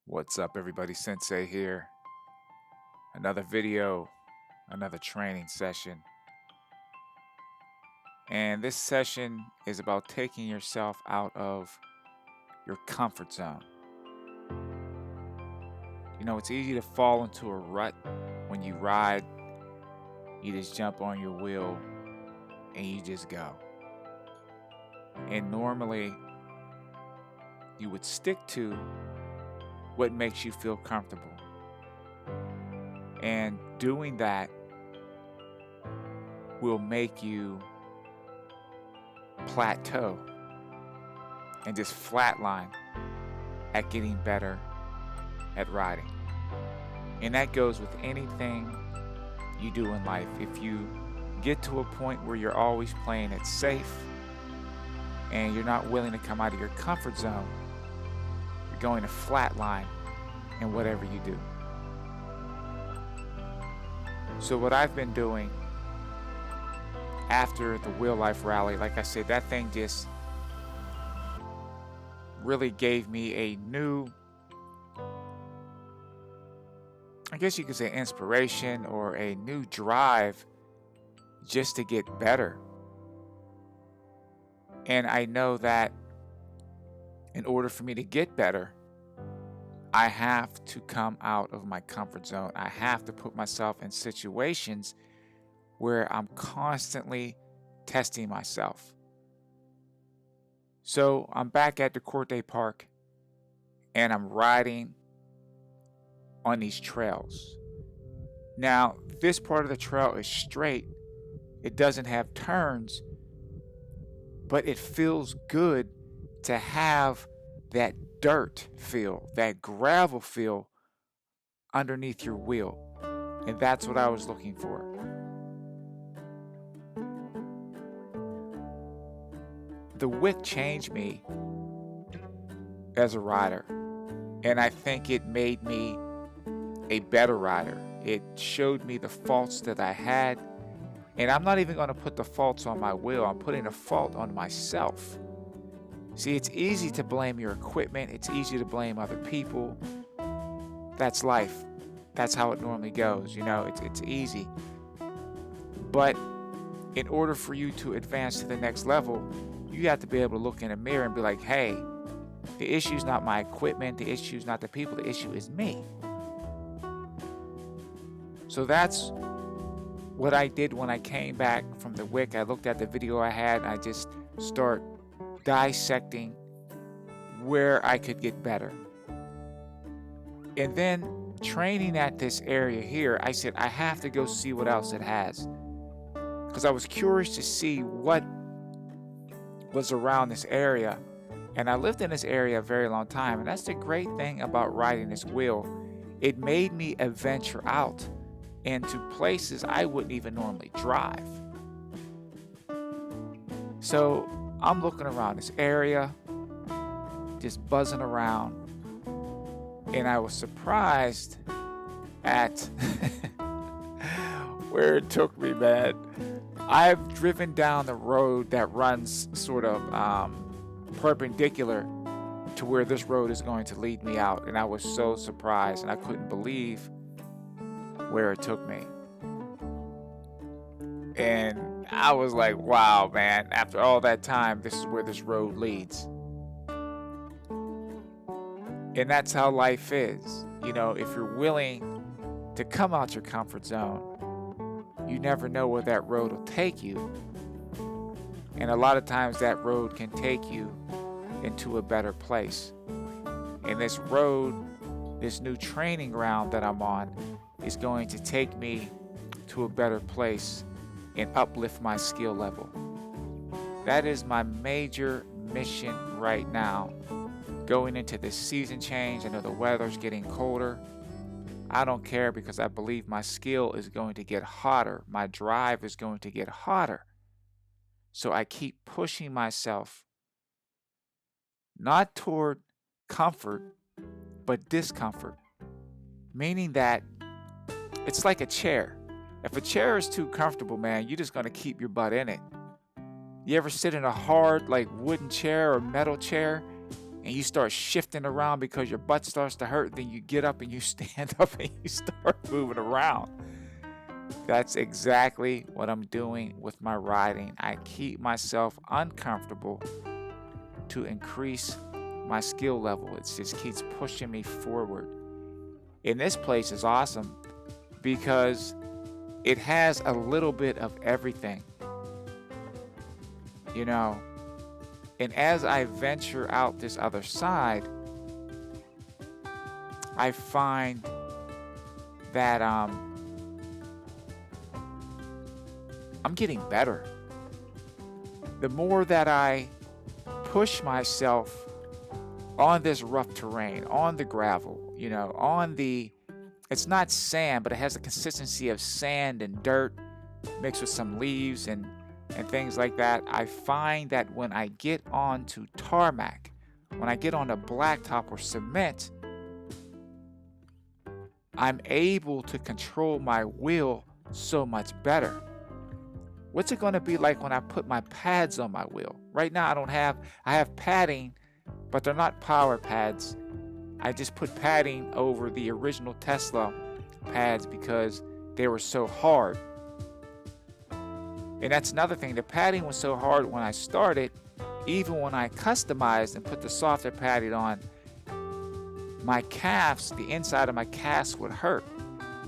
What's up, everybody? Sensei here. Another video, another training session. And this session is about taking yourself out of your comfort zone. You know, it's easy to fall into a rut when you ride. You just jump on your wheel and you just go. And normally, you would stick to what makes you feel comfortable. And doing that will make you plateau and just flatline at getting better at riding. And that goes with anything you do in life. If you get to a point where you're always playing it safe and you're not willing to come out of your comfort zone, you're going to flatline in whatever you do. So what I've been doing after the Wheel Life Rally, like I said, that thing just really gave me a new, I guess you could say, inspiration or a new drive just to get better. And I know that in order for me to get better, I have to come out of my comfort zone. I have to put myself in situations where I'm constantly testing myself. So I'm back at the Corte Park and I'm riding on these trails. Now, this part of the trail is straight. It doesn't have turns, but it feels good to have that dirt feel, that gravel feel underneath your wheel. And that's what I was looking for. The WIC changed me as a rider, and I think it made me a better rider. It showed me the faults that I had, and I'm not even going to put the faults on my wheel. I'm putting a fault on myself. See, it's easy to blame your equipment. It's easy to blame other people. That's life. That's how it normally goes. You know, it's easy. But in order for you to advance to the next level, you have to be able to look in a mirror and be like, hey, the issue is not my equipment. The issue is not the people. The issue is me. So that's what I did when I came back from the WIC. I looked at the video I had and I just start dissecting where I could get better. And then training at this area here, I said, I have to go see what else it has. Because I was curious to see what was around this area. And I lived in this area a very long time. And that's the great thing about riding this wheel. It made me adventure out into places I wouldn't even normally drive. So I'm looking around this area, just buzzing around, and I was surprised at where it took me, man. I've driven down the road that runs sort of perpendicular to where this road is going to lead me out, and I was so surprised, and I couldn't believe where it took me. And I was like, wow, man, after all that time, this is where this road leads. And that's how life is. You know, if you're willing to come out your comfort zone, you never know where that road will take you. And a lot of times that road can take you into a better place. And this road, this new training ground that I'm on, is going to take me to a better place and uplift my skill level. That is my major mission right now. Going into this season change, I know the weather's getting colder. I don't care because I believe my skill is going to get hotter. My drive is going to get hotter. So I keep pushing myself, not toward comfort, but discomfort, meaning that it's like a chair. If a chair is too comfortable, man, you're just going to keep your butt in it. You ever sit in a hard, like wooden chair or metal chair, and you start shifting around because your butt starts to hurt, then you get up and you stand up and you start moving around. That's exactly what I'm doing with my riding. I keep myself uncomfortable to increase my skill level. It just keeps pushing me forward. And this place is awesome because it has a little bit of everything, you know. And as I venture out this other side, I find that I'm getting better. The more that I push myself on this rough terrain, on the gravel, you know, it's not sand, but it has the consistency of sand and dirt mixed with some leaves and things like that. I find that when I get onto tarmac, when I get onto blacktop or cement, I'm able to control my wheel so much better. What's it going to be like when I put my pads on my wheel? Right now I have padding, but they're not power pads. I just put padding over the original Tesla pads because they were so hard. And that's another thing. The padding was so hard when I started, even when I customized and put the softer padding on, my calves, the inside of my calves would hurt.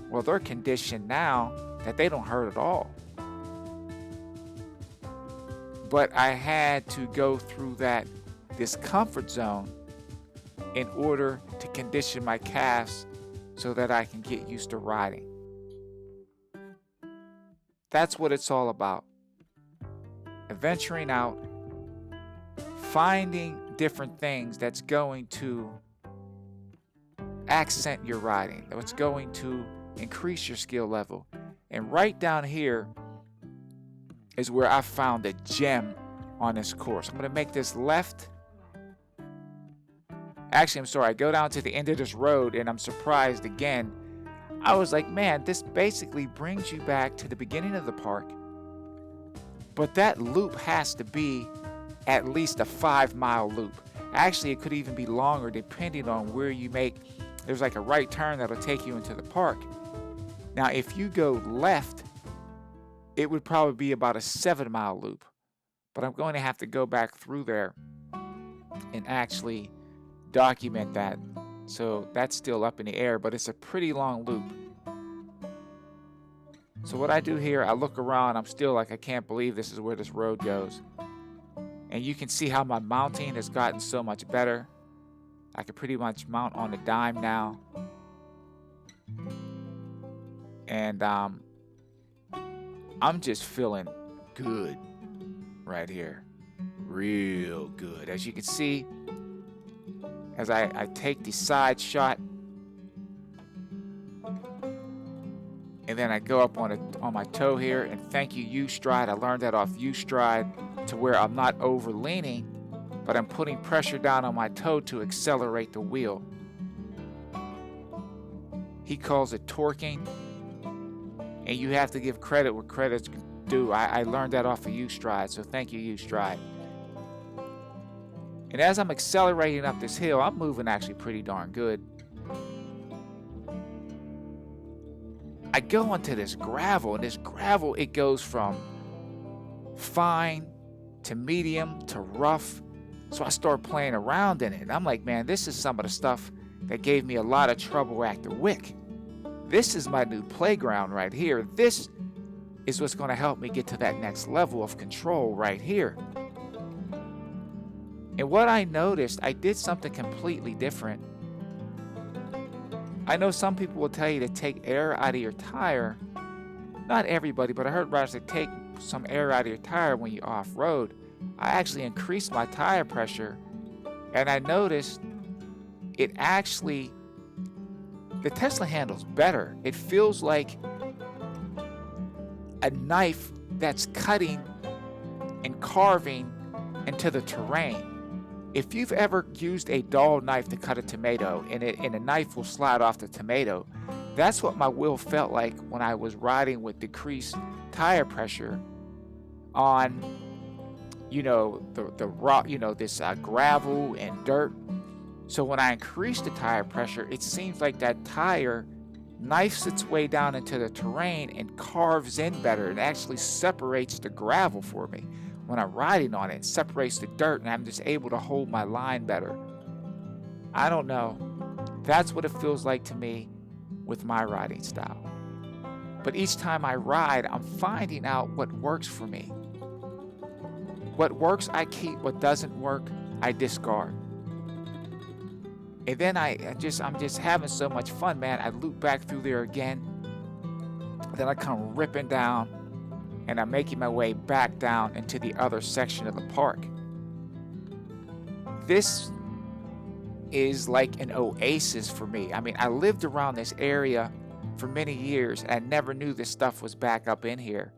Well, they're conditioned now that they don't hurt at all. But I had to go through that discomfort zone in order to condition my calves so that I can get used to riding. That's what it's all about. Venturing out, finding different things that's going to accent your riding, that's going to increase your skill level. And right down here is where I found a gem on this course. I'm going to make this left. Actually, I'm sorry. I go down to the end of this road and I'm surprised again. I was like, man, this basically brings you back to the beginning of the park. But that loop has to be at least a 5-mile loop. Actually, it could even be longer depending on where you make. There's like a right turn that'll take you into the park. Now, if you go left, it would probably be about a 7-mile loop. But I'm going to have to go back through there and actually document that. So that's still up in the air, but it's a pretty long loop. So what I do here, I look around, I'm still like, I can't believe this is where this road goes. And you can see how my mounting has gotten so much better. I can pretty much mount on a dime now. And I'm just feeling good right here. Real good. As you can see, as I take the side shot, and then I go up on my toe here, and thank you, U-Stride. I learned that off U-Stride to where I'm not over leaning, but I'm putting pressure down on my toe to accelerate the wheel. He calls it torquing, and you have to give credit where credit's due. I learned that off of U-Stride, so thank you, U-Stride. And as I'm accelerating up this hill, I'm moving actually pretty darn good. I go onto this gravel, and this gravel, it goes from fine to medium to rough. So I start playing around in it. And I'm like, man, this is some of the stuff that gave me a lot of trouble at the WIC. This is my new playground right here. This is what's going to help me get to that next level of control right here. And what I noticed, I did something completely different. I know some people will tell you to take air out of your tire. Not everybody, but I heard riders that take some air out of your tire when you're off-road. I actually increased my tire pressure, and I noticed it actually, the Tesla handles better. It feels like a knife that's cutting and carving into the terrain. If you've ever used a dull knife to cut a tomato and a knife will slide off the tomato, that's what my wheel felt like when I was riding with decreased tire pressure on, the rock, this gravel and dirt. So when I increased the tire pressure, it seems like that tire knifes its way down into the terrain and carves in better. It actually separates the gravel for me. When I'm riding on it, it separates the dirt and I'm just able to hold my line better. I don't know. That's what it feels like to me with my riding style. But each time I ride, I'm finding out what works for me. What works, I keep. What doesn't work, I discard. And then I'm just having so much fun, man. I loop back through there again. Then I come ripping down, and I'm making my way back down into the other section of the park. This is like an oasis for me. I mean, I lived around this area for many years, and I never knew this stuff was back up in here.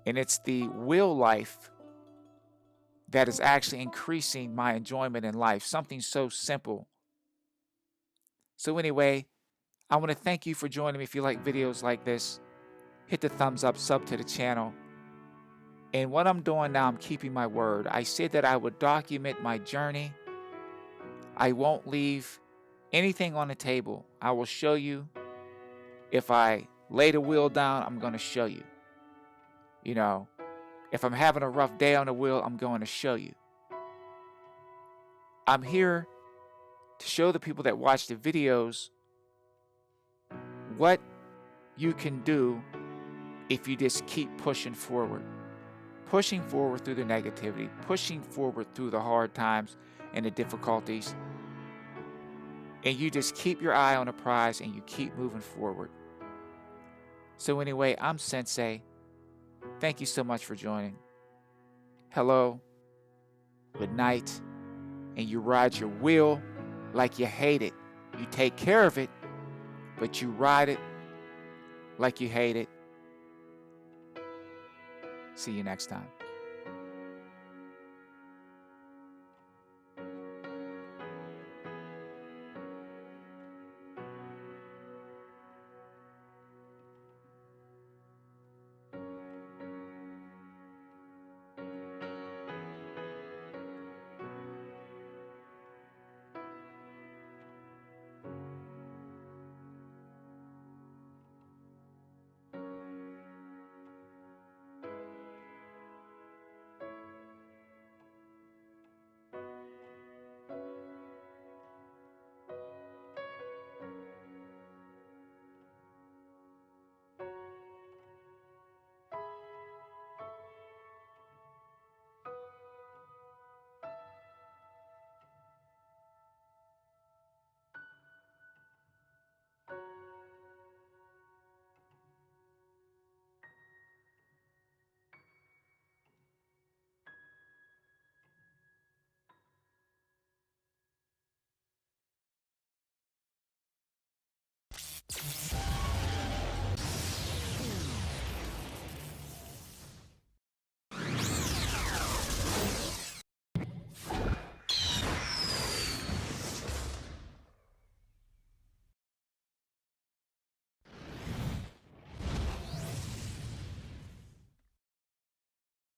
And it's the wheel life that is actually increasing my enjoyment in life. Something so simple. So anyway, I want to thank you for joining me. If you like videos like this, hit the thumbs up, sub to the channel. And what I'm doing now, I'm keeping my word. I said that I would document my journey. I won't leave anything on the table. I will show you. If I lay the wheel down, I'm going to show you. If I'm having a rough day on the wheel, I'm going to show you. I'm here to show the people that watch the videos what you can do if you just keep pushing forward. Pushing forward through the negativity, pushing forward through the hard times and the difficulties. And you just keep your eye on the prize and you keep moving forward. So anyway, I'm Sensei. Thank you so much for joining. Hello, good night, and you ride your wheel like you hate it. You take care of it, but you ride it like you hate it. See you next time.